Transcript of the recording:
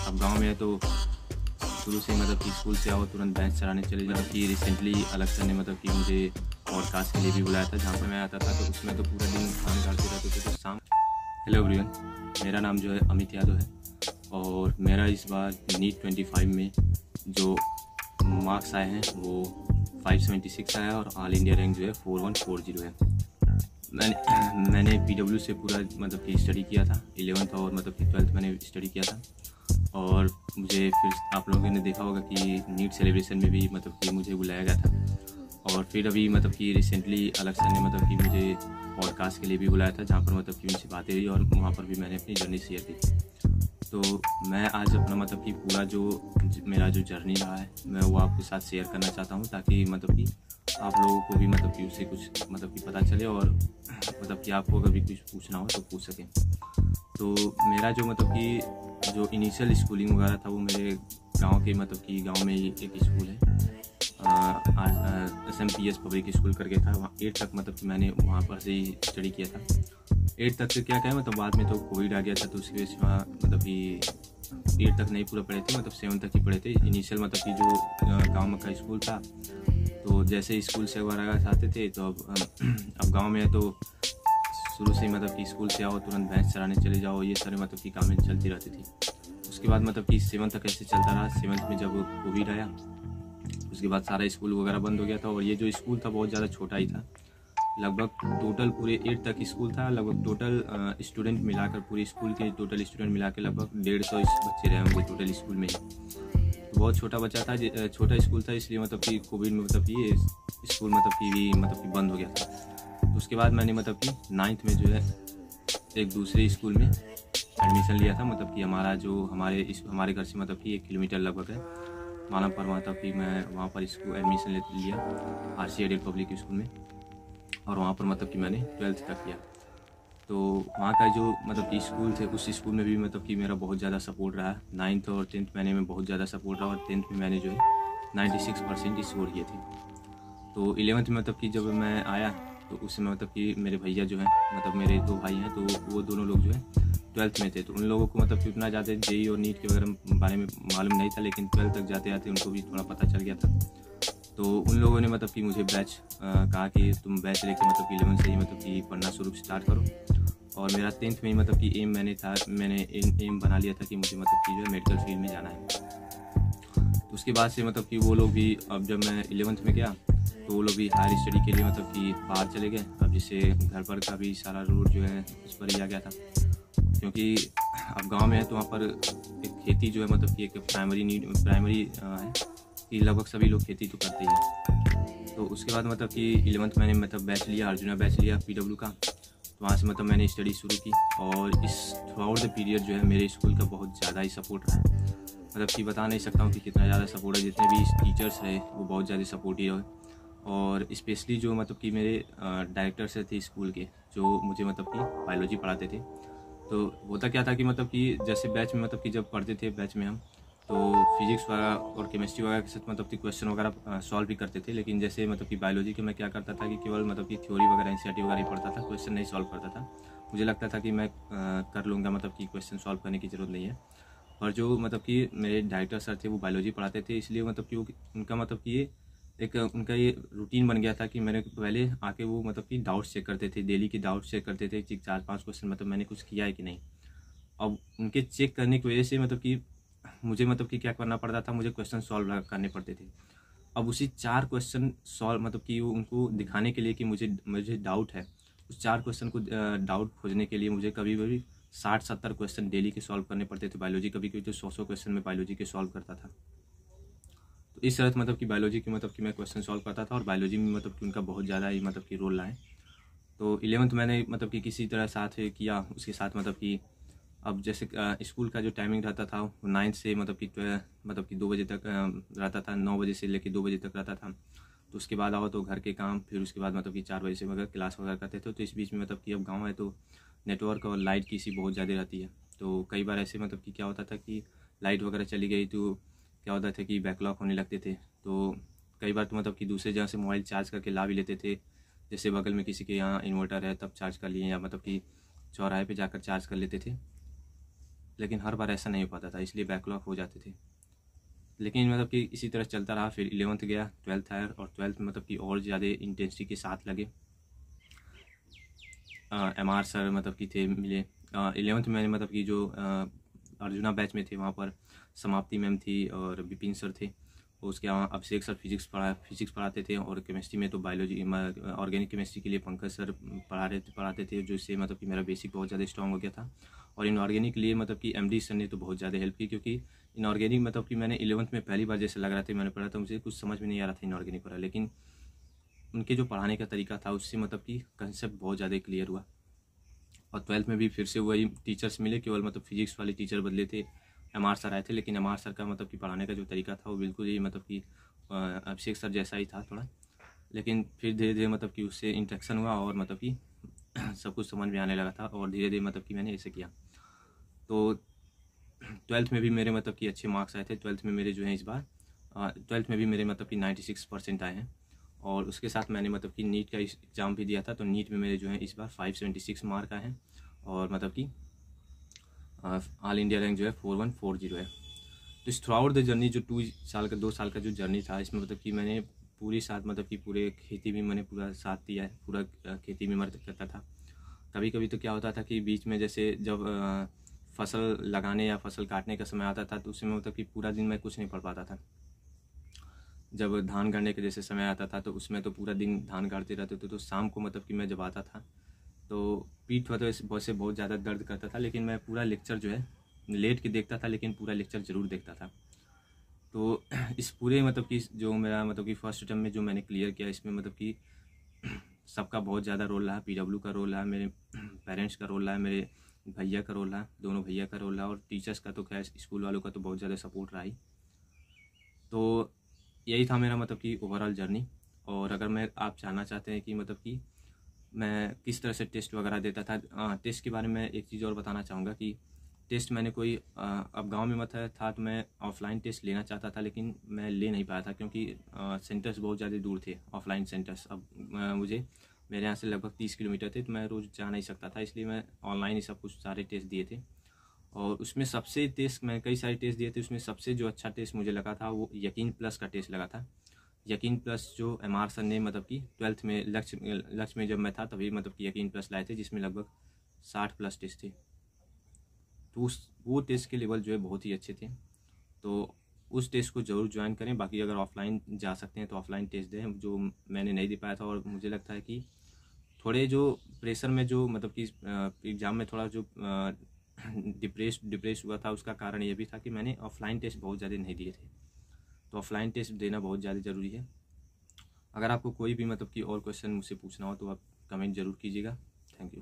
अब गांव में है तो शुरू से मतलब कि स्कूल से आओ तुरंत भैंस चराने चले जाओ। कि रिसेंटली अलग सर ने मतलब कि मुझे पॉडकास्ट के लिए भी बुलाया था, जहाँ पर मैं आता था तो उसमें तो पूरा दिन काम करते रहते थे तो शाम। हेलो एवरीवन, मेरा नाम जो है अमित यादव है और मेरा इस बार नीट 25 में जो मार्क्स आए हैं वो 576 आया और ऑल इंडिया रैंक जो है 4140 है। मैंने PW से पूरा मतलब कि स्टडी किया था, 11th और मतलब कि 12th मैंने स्टडी किया था। और मुझे फिर आप लोगों ने देखा होगा कि नीट सेलिब्रेशन में भी मतलब कि मुझे बुलाया गया था। और फिर अभी मतलब कि रिसेंटली अलग सर ने मतलब कि मुझे पॉडकास्ट के लिए भी बुलाया था, जहाँ पर मतलब कि मुझसे बातें हुई और वहाँ पर भी मैंने अपनी जर्नी शेयर की। तो मैं आज अपना मतलब कि पूरा जो मेरा जो जर्नी रहा है मैं वो आपके साथ शेयर करना चाहता हूँ, ताकि मतलब कि आप लोगों को भी मतलब कि उससे कुछ मतलब कि पता चले और मतलब कि आपको अगर भी कुछ पूछना हो तो पूछ सकें। तो मेरा जो मतलब कि जो इनिशियल स्कूलिंग वगैरह था वो मेरे गांव के मतलब कि गांव में ही एक स्कूल है SMPS पब्लिक स्कूल करके था। वहाँ 8 तक मतलब कि मैंने वहाँ पर से ही स्टडी किया था। 8 तक से क्या क्या मतलब बाद में तो कोविड आ गया था तो उसकी वजह से वहाँ मतलब कि 8 तक नहीं पूरा पढ़े थे, मतलब 7 तक ही पढ़े थे। इनिशियल मतलब कि जो गाँव का स्कूल था तो जैसे स्कूल से वगैरह आते थे तो अब गाँव में है तो शुरू से मतलब कि स्कूल से आओ तुरंत भैंस चराने चले जाओ, ये सारे मतलब कि कामें चलती रहती थी। उसके बाद मतलब कि 7 तक ऐसे चलता रहा। 7th में जब कोविड आया उसके बाद सारा स्कूल वगैरह बंद हो गया था और ये जो स्कूल था बहुत ज़्यादा छोटा ही था। लगभग टोटल पूरे 8 तक स्कूल था, लगभग टोटल स्टूडेंट मिलाकर पूरे स्कूल के टोटल स्टूडेंट मिला के लगभग 150 बच्चे रहे होंगे टोटल स्कूल में ही। तो बहुत छोटा बच्चा था, छोटा स्कूल था, इसलिए मतलब कि कोविड में मतलब कि ये स्कूल मतलब कि बंद हो गया था। तो उसके बाद मैंने मतलब कि 9th में जो है एक दूसरे स्कूल में एडमिशन लिया था। मतलब कि हमारे घर से मतलब कि 1 किलोमीटर लगभग है माला पर, मतलब कि मैं वहाँ पर इसको एडमिशन लिया RC एडेड पब्लिक स्कूल में और वहाँ पर मतलब कि मैंने 12th तक किया। तो वहाँ का जो मतलब कि स्कूल थे उस स्कूल में भी मतलब कि मेरा बहुत ज़्यादा सपोर्ट रहा। 9th और 10th मैंने में बहुत ज़्यादा सपोर्ट रहा और 10th में मैंने जो है 96% स्कोर किए थे। तो 11th में मतलब कि जब मैं आया तो उस समय मतलब कि मेरे भैया जो हैं मतलब मेरे 2 भाई हैं तो वो दोनों लोग जो है 12th में थे। तो उन लोगों को मतलब कि उतना ज़्यादा JEE और नीट के वगैरह बारे में मालूम नहीं था, लेकिन 12th तक जाते जाते उनको भी थोड़ा पता चल गया था। तो उन लोगों ने मतलब कि मुझे बैच कहा कि तुम बैच लेके मतलब कि 11th से ही मतलब कि पढ़ना शुरू स्टार्ट करो। और मेरा 10th में ही मतलब कि मैंने एम बना लिया था कि मुझे मतलब कि जो है मेडिकल फील्ड में जाना है। तो उसके बाद से मतलब कि वो लोग भी, अब जब मैं 11th में गया तो वो लोग भी हायर स्टडी के लिए मतलब कि बाहर चले गए। अब जिससे घर पर का भी सारा रूट जो है उस पर ही आ गया था, क्योंकि अब गांव में है तो वहाँ पर एक खेती जो है मतलब कि एक प्राइमरी है कि लगभग सभी लोग खेती तो करते ही हैं। तो उसके बाद मतलब कि 11th मैंने मतलब बैच लिया, अर्जुना बैच लिया PW का। तो वहाँ से मतलब मैंने स्टडी शुरू की और इस थ्रू आउट द पीरियड जो है मेरे स्कूल का बहुत ज़्यादा ही सपोर्ट रहा। मतलब कि बता नहीं सकता हूँ कि कितना ज़्यादा सपोर्ट है। जितने भी टीचर्स रहे वो बहुत ज़्यादा सपोर्टिव है और स्पेशली जो मतलब कि मेरे डायरेक्टर से थे स्कूल के, जो मुझे मतलब कि बायोलॉजी पढ़ाते थे। तो होता क्या था कि मतलब कि जैसे बैच में मतलब कि जब पढ़ते थे बैच में हम तो फिजिक्स वगैरह और केमिस्ट्री वगैरह के साथ मतलब कि क्वेश्चन वगैरह सॉल्व भी करते थे। लेकिन जैसे मतलब कि बायोलॉजी के मैं क्या करता था कि केवल मतलब कि थ्योरी वगैरह NCERT वगैरह ही पढ़ता था, क्वेश्चन नहीं सॉल्व करता था। मुझे लगता था कि मैं कर लूँगा, मतलब कि क्वेश्चन सॉल्व करने की ज़रूरत नहीं है। और जो मतलब कि मेरे डायरेक्टर सर थे वो बायोलॉजी पढ़ाते थे, इसलिए मतलब कि उनका मतलब कि उनका ये रूटीन बन गया था कि मैंने पहले आके वो मतलब कि डाउट्स चेक करते थे, डेली के डाउट्स चेक करते थे कि 4-5 क्वेश्चन मतलब मैंने कुछ किया है कि नहीं। अब उनके चेक करने की वजह से मतलब कि मुझे मतलब कि क्या करना पड़ता था, मुझे क्वेश्चन सॉल्व करने पड़ते थे। अब उसी 4 क्वेश्चन सॉल्व मतलब कि उनको दिखाने के लिए कि मुझे डाउट है, उस 4 क्वेश्चन को डाउट खोजने के लिए मुझे कभी कभी 60-70 क्वेश्चन डेली के सॉल्व करने पड़ते थे। बायोलॉजी कभी कभी तो 100 क्वेश्चन में बायोलॉजी के सॉल्व करता था। तो इस तरह मतलब कि बायोलॉजी की मतलब कि मैं क्वेश्चन सॉल्व करता था और बायोलॉजी में मतलब कि उनका बहुत ज़्यादा ही मतलब कि रोल रहा है। तो 11th मैंने मतलब कि किसी तरह साथ किया उसके साथ मतलब कि अब जैसे स्कूल का जो टाइमिंग रहता था वो 9 से मतलब कि 2 बजे तक रहता था, 9 बजे से लेकर 2 बजे तक रहता था। तो उसके बाद आओ तो घर के काम, फिर उसके बाद मतलब कि 4 बजे से वगैरह क्लास वगैरह करते थे। तो इस बीच में मतलब कि अब गाँव है तो नेटवर्क और लाइट की सी बहुत ज़्यादा रहती है। तो कई बार ऐसे मतलब कि क्या होता था कि लाइट वगैरह चली गई तो क्या होता था कि बैकलॉग होने लगते थे। तो कई बार तो मतलब कि दूसरे जगह से मोबाइल चार्ज करके ला भी लेते थे, जैसे बगल में किसी के यहाँ इन्वर्टर है तब चार्ज कर लिए, या मतलब कि चौराहे पे जाकर चार्ज कर लेते थे। लेकिन हर बार ऐसा नहीं हो पाता था, इसलिए बैकलॉग हो जाते थे। लेकिन मतलब कि इसी तरह चलता रहा। फिर 11th गया, 12th आया, और 12th में मतलब कि और ज़्यादा इंटेंसिटी के साथ लगे। MR सर मतलब कि थे मिले। 11th में मतलब कि जो अर्जुना बैच में थे वहाँ पर समाप्ति मैम थी और विपिन सर थे। उसके अलावा अभिषेक सर फिजिक्स पढ़ाते थे, और केमिस्ट्री में तो बायोलॉजी ऑर्गेनिक केमिस्ट्री के लिए पंकज सर पढ़ाते थे, जो इससे मतलब कि मेरा बेसिक बहुत ज़्यादा स्ट्रॉन्ग हो गया था। और इनऑर्गेनिक के लिए मतलब कि MD सर ने तो बहुत ज़्यादा हेल्प की, क्योंकि इनऑर्गेनिक मतलब कि मैंने 11th में पहली बार जैसे लग रहा था मैंने पढ़ा था, मुझे कुछ समझ में नहीं आ रहा था इनऑर्गेनिक पढ़ा, लेकिन उनके जो पढ़ाने का तरीका था उससे मतलब कि कंसेप्ट बहुत ज़्यादा क्लियर हुआ। और 12th में भी फिर से वही टीचर्स मिले, केवल मतलब फिजिक्स वाले टीचर बदले थे। MR सर आए थे, लेकिन MR सर का मतलब कि पढ़ाने का जो तरीका था वो बिल्कुल ही मतलब कि अभिषेक सर जैसा ही था थोड़ा। लेकिन फिर धीरे धीरे मतलब कि उससे इंटरेक्शन हुआ, और मतलब कि सब कुछ समझ में आने लगा था, और धीरे धीरे मतलब कि मैंने ऐसे किया। तो 12th में भी मेरे मतलब कि अच्छे मार्क्स आए थे। 12th में मेरे जो हैं इस बार 12th में भी मेरे मतलब कि 96% आए हैं। और उसके साथ मैंने मतलब कि नीट का एग्ज़ाम भी दिया था, तो नीट में मेरे जो हैं इस बार 576 मार्क आए हैं, और मतलब कि ऑल इंडिया रैंक जो है 4140 है। तो इस थ्रू आउट द जर्नी जो 2 साल का जो जर्नी था, इसमें मतलब कि मैंने पूरी साथ मतलब कि पूरे खेती में मैंने पूरा साथ दिया है, पूरा खेती में मदद करता था। कभी कभी तो क्या होता था कि बीच में जैसे जब फसल लगाने या फसल काटने का समय आता था, तो उसमें मतलब कि पूरा दिन मैं कुछ नहीं पढ़ पाता था। जब धान गाड़ने के जैसे समय आता था, तो उसमें तो पूरा दिन धान गाड़ते रहते थे, तो शाम को मतलब कि मैं जब आता था तो पीठ वैसे बहुत ज़्यादा दर्द करता था, लेकिन मैं पूरा लेक्चर जो है लेट के देखता था, लेकिन पूरा लेक्चर ज़रूर देखता था। तो इस पूरे मतलब कि जो मेरा मतलब कि फर्स्ट टर्म में जो मैंने क्लियर किया, इसमें मतलब कि सबका बहुत ज़्यादा रोल रहा। PW का रोल रहा, मेरे पेरेंट्स का रोल रहा, मेरे भैया का रोल रहा, दोनों भैया का रोल रहा, और टीचर्स का तो खैर स्कूल वालों का तो बहुत ज़्यादा सपोर्ट रहा ही। तो यही था मेरा मतलब कि ओवरऑल जर्नी। और अगर मैं आप जानना चाहते हैं कि मतलब कि मैं किस तरह से टेस्ट वगैरह देता था, टेस्ट के बारे में एक चीज़ और बताना चाहूँगा कि टेस्ट मैंने कोई अब गांव में मत था तो मैं ऑफलाइन टेस्ट लेना चाहता था, लेकिन मैं ले नहीं पाया था, क्योंकि सेंटर्स बहुत ज़्यादा दूर थे, ऑफलाइन सेंटर्स। अब मुझे मेरे यहाँ से लगभग 30 किलोमीटर थे, तो मैं रोज़ जा नहीं सकता था, इसलिए मैं ऑनलाइन ही सब कुछ सारे टेस्ट दिए थे। और उसमें सबसे टेस्ट मैं कई सारे टेस्ट दिए थे, उसमें सबसे जो अच्छा टेस्ट मुझे लगा था वो यकीन प्लस का टेस्ट लगा था। यकीन प्लस जो MR सर ने मतलब कि 12th में लक्ष्य में जब मैं था तभी मतलब कि यकीन प्लस लाए थे, जिसमें लगभग 60+ टेस्ट थे। तो वो टेस्ट के लेवल जो है बहुत ही अच्छे थे। तो उस टेस्ट को ज़रूर ज्वाइन करें। बाकी अगर ऑफलाइन जा सकते हैं तो ऑफलाइन टेस्ट दें, जो मैंने नहीं दे पाया था। और मुझे लगता है कि थोड़े जो प्रेशर में जो मतलब कि एग्ज़ाम में थोड़ा जो डिप्रेस हुआ था, उसका कारण ये भी था कि मैंने ऑफलाइन टेस्ट बहुत ज़्यादा नहीं दिए थे। तो ऑफलाइन टेस्ट देना बहुत ज़्यादा ज़रूरी है। अगर आपको कोई भी मतलब कि और क्वेश्चन मुझसे पूछना हो तो आप कमेंट ज़रूर कीजिएगा। Thank you.